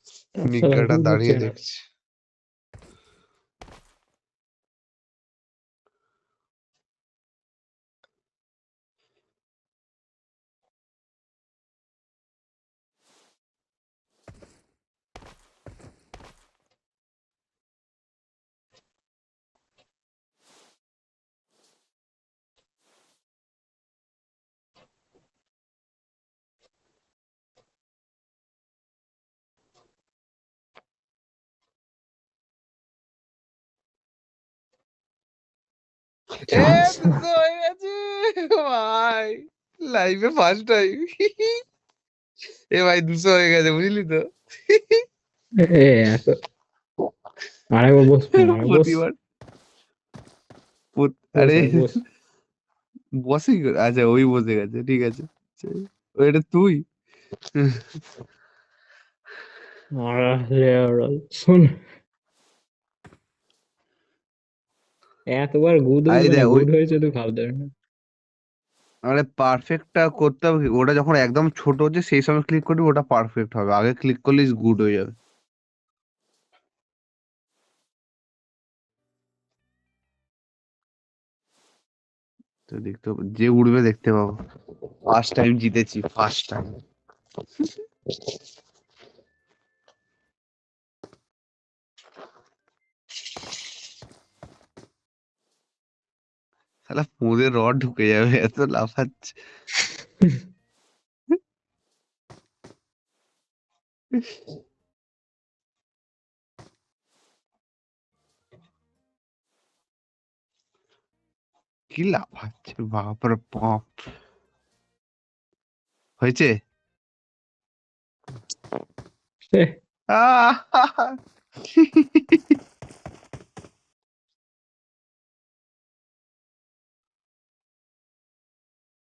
সালা নিজ্ঞাটা ঘুম হচ্ছে দাঁড়িয়ে না। দেখছি। এ দুশো হয়ে গেছে ভাই, লাইফে ফার্স্ট টাইম। এ ভাই 200 হয়ে গেছে, বুঝলি তো? এ এত আরেকবার বস, আরেকবার বস, প্রতিবার বস আরে আর বস। বসেই আচ্ছা, ওই বসে গেছে, ঠিক আছে। এটা তুই? শোন, এতবার গুড আরে মানে দেখ ওই, গুড হয়েছে তুই ভাবতে পারবি না। আরে পারফেক্টটা করতে হবে কি? ওটা যখন একদম ছোট হচ্ছে সেই সময় ক্লিক করবি, ওটা পারফেক্ট হবে। আগে ক্লিক করলে গুড হয়ে যাবে। তো দেখতে পাবো, যে উড়বে দেখতে পাবো। ফার্স্ট টাইম জিতেছি, ফার্স্ট টাইম। শালা পুঁদের রড ঢুকে যাবে, এত লাফাচ্ছে। কি লাফাচ্ছে, বাপরে বাপ! হয়েছে? আহ!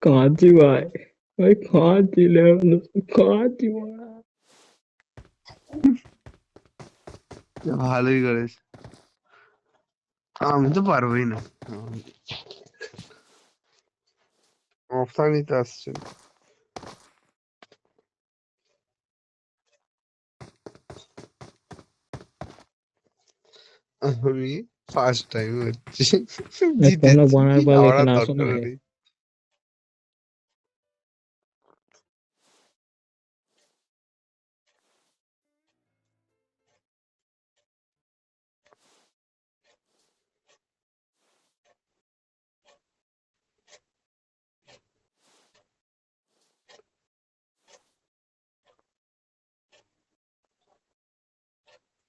কাঁদছি ভাই, ভাই কাঁদছি কাঁদছি ভাই। ভালোই করেছে। আমি তো পারবোই না, অপশানই তো আসছে না। আমি ফার্স্ট টাইম হচ্ছে, তোমরা জিতেছি। বানার পারলে আমার আর এখানে আসো না দরকার হে। নেই।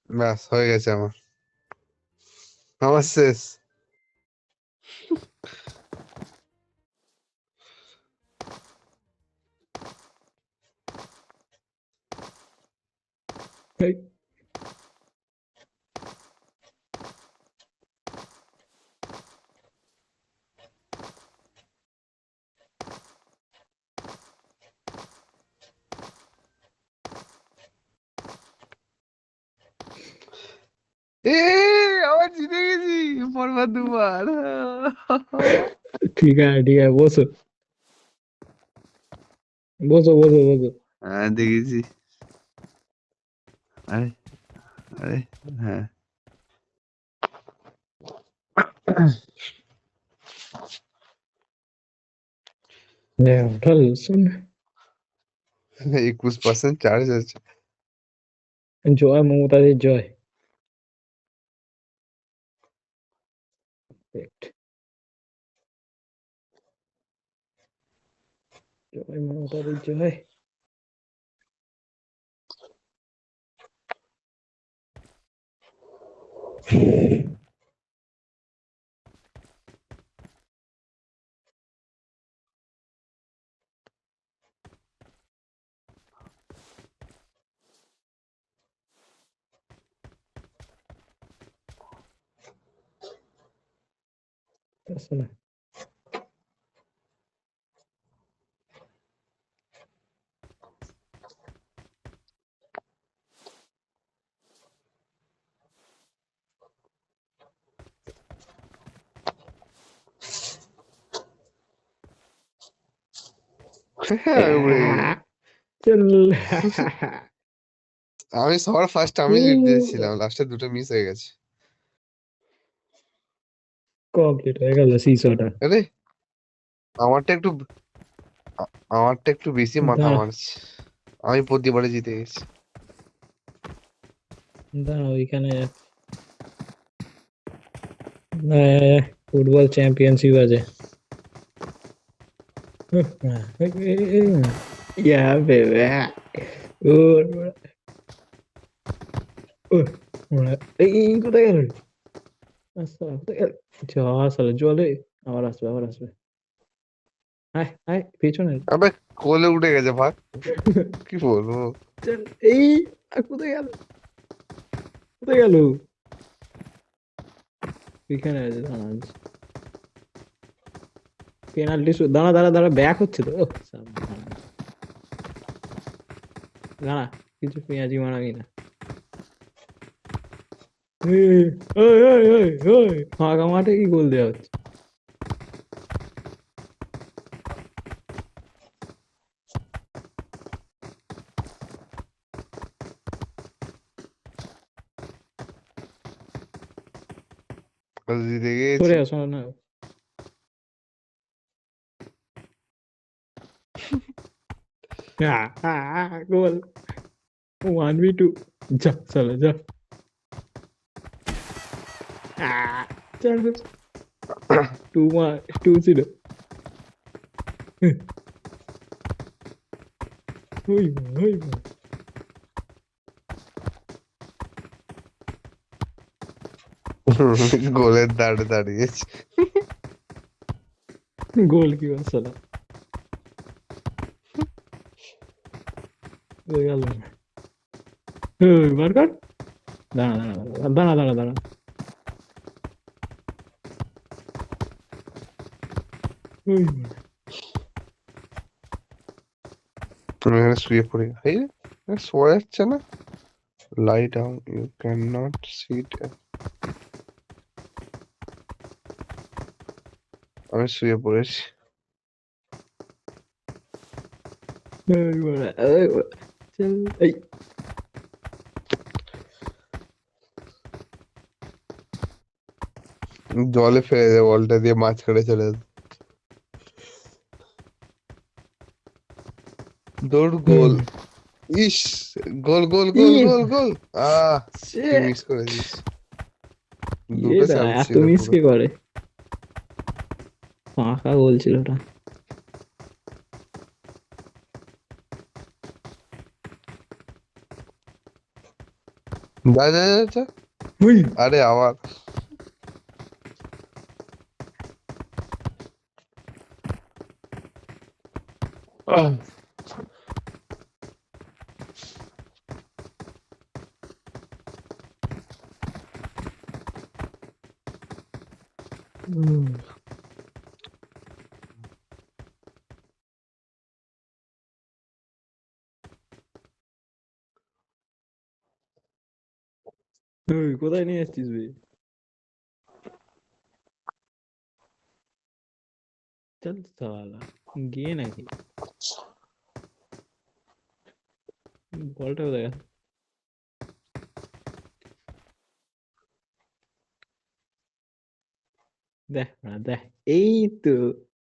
ব্যাস হয়ে গেছে আমার, আমার শেষ। এই, এ আবার জিতে গেছি, পরবার দুবার। ঠিক আছে বসো, বসো বসো বসো। হ্যাঁ দেখেছি। আরে, আরে, হ্যাঁ। ওটা শোন, 21% চার্জ আছে। জয় মমতাজের জয়। জয় মমতাজের জয়। শোনা, হ্যাঁ, আমি উড়ে গেছি। চল। আমি সবার ফার্স্ট আমি লিড দিয়েছিলাম, লাস্টে দুটো মিস হয়ে গেছে। কমপ্লিট হয়ে গেল সিসোটা। আরে আমারটা একটু আমারটা একটু বেশি মাথা দাঁড়া মারছে, আমি প্রতিবারে জিতে গেছি। দাঁড়া ওইখানে ফুটবল চ্যাম্পিয়নশিপ আছে। ইয়া বেবে ওর এই কোথায় গেল? আচ্ছা কোথায় গেল? যা সালে জলে আবার আসবে আবার আসবে। আয় আয় পেছনে আবে কোলে উঠে গেছে ভাগ, কি বলবো। চল। এই কোথায় গেল? কোথায় গেল? এখানে আছে দাঁড়া। পেনাল্টি দাঁড়া দাঁড়া দাঁড়া ব্যাক হচ্ছে তো সাবধান। দাঁড়া কিছু পেঁয়াজি মারাবি না। এই, ফাঁকা মাঠে কি গোল দেওয়া হচ্ছে? জিতে গেছি। সরে আসো না। গোল 1v2 যা চলো যা। চল 2-0। ওই ওই গোলের দাঁড়ে দাঁড়িয়েছি। গোল কি আসলে হয়ে গেল। বার কর। দাঁড়া দাঁড়া দাঁড়া দাঁড়া দাঁড়া। ওই আমি এখানে শুয়ে পড়ি, এই শোয়া যাচ্ছে না। Lie down, you can not sit. আমি শুয়ে পড়েছি। চল এই জলে ফেলে দেয় বলটা দিয়ে, মাঝখানে চলে আসে। দৌড় গোল। ইস, গোল গোল গোল গোল গোল। তুই মিস করেছিস, দুটো চান্স এত ছিল মিস পুরো। কে করে? ফাঁকা গোল ছিল ওটা। যা যা যা যা। হুই আরে আবার কোথায় নিয়ে আসছিস বে? চল সালা গিয়ে নাকি বলটা কোথায় গেল? দেখ না দেখ এই তো।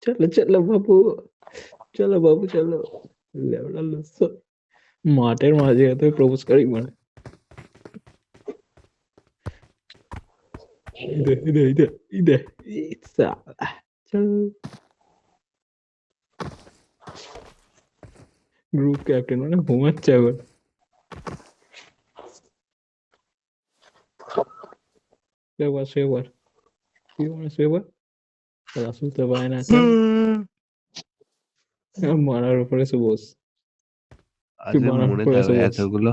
চলো চলো বাবু, চলো বাবু চলো। লেবড়া লুচ্ছো। মাঠের মাঝে এত প্রপোজ করি মানে ইদে ইদে ইদে ইদে সালা চল। গ্রুপ ক্যাপ্টেন মানে ঘুমাচ্ছে এখন। শুয়ে শুয়ে পড় কি মানে শুয়ে পড়। তারা শুনতে পায় না চল। মারার উপরে এসে বস। তুই আজ মারার মনে উপরে এসে থাকবে বস। এতগুলো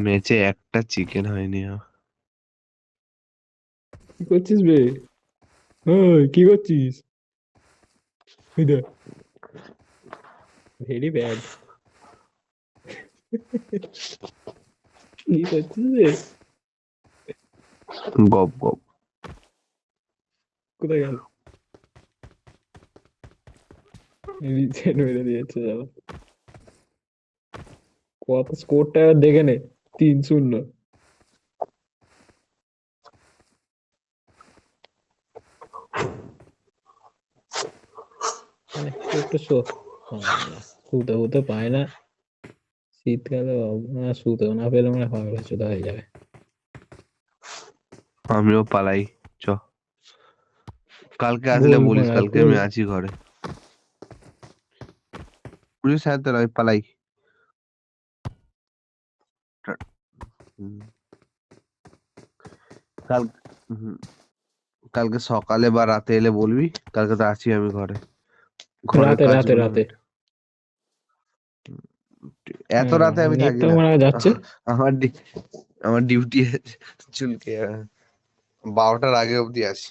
ম্যাচে একটা চিকেন হয়নি আমার। কি করছিস বে? ওই কি করছিস? ওই দেখ ভেরি ব্যাড। কি করছিস বে? গপ গপ। কোথায় গেল? রিসেট মেরে দিয়েছে যারা। কত স্কোরটা দেখে নে। 3-0। একটু শুতে হতে পায় না শীতকালে। শুতেও না পেলে মানে পাগল চোদা হয়ে যাবে। আমিও পালাই, চ কালকে আসলে বলিস, কালকে আমি আছি ঘরে। পুলিশ সাথে নয়, পালাই। হুম। কাল হুম, কালকে সকালে বা রাতে এলে বলবি, কালকে তো আছি আমি ঘরে, ঘরের রাতে রাতে কাজগুলো রাতে এত রাতে আমি থাকি নেটটা না। আমার যাচ্ছে। আমার আমার ডিউটি চুলকে 12টার আগে অব্দি আছি।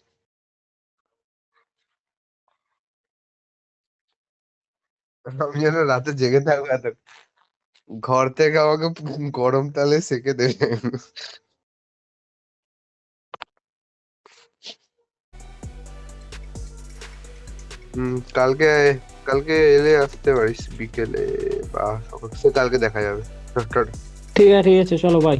আমি যেন রাতে জেগে থাকবো এত, ঘর থেকে আমাকে গরম তালে সেকে দেবে। কালকে কালকে এলে আসতে পারিস বিকেলে বা সকাল, সে কালকে দেখা যাবে। ঠিক আছে চলো ভাই।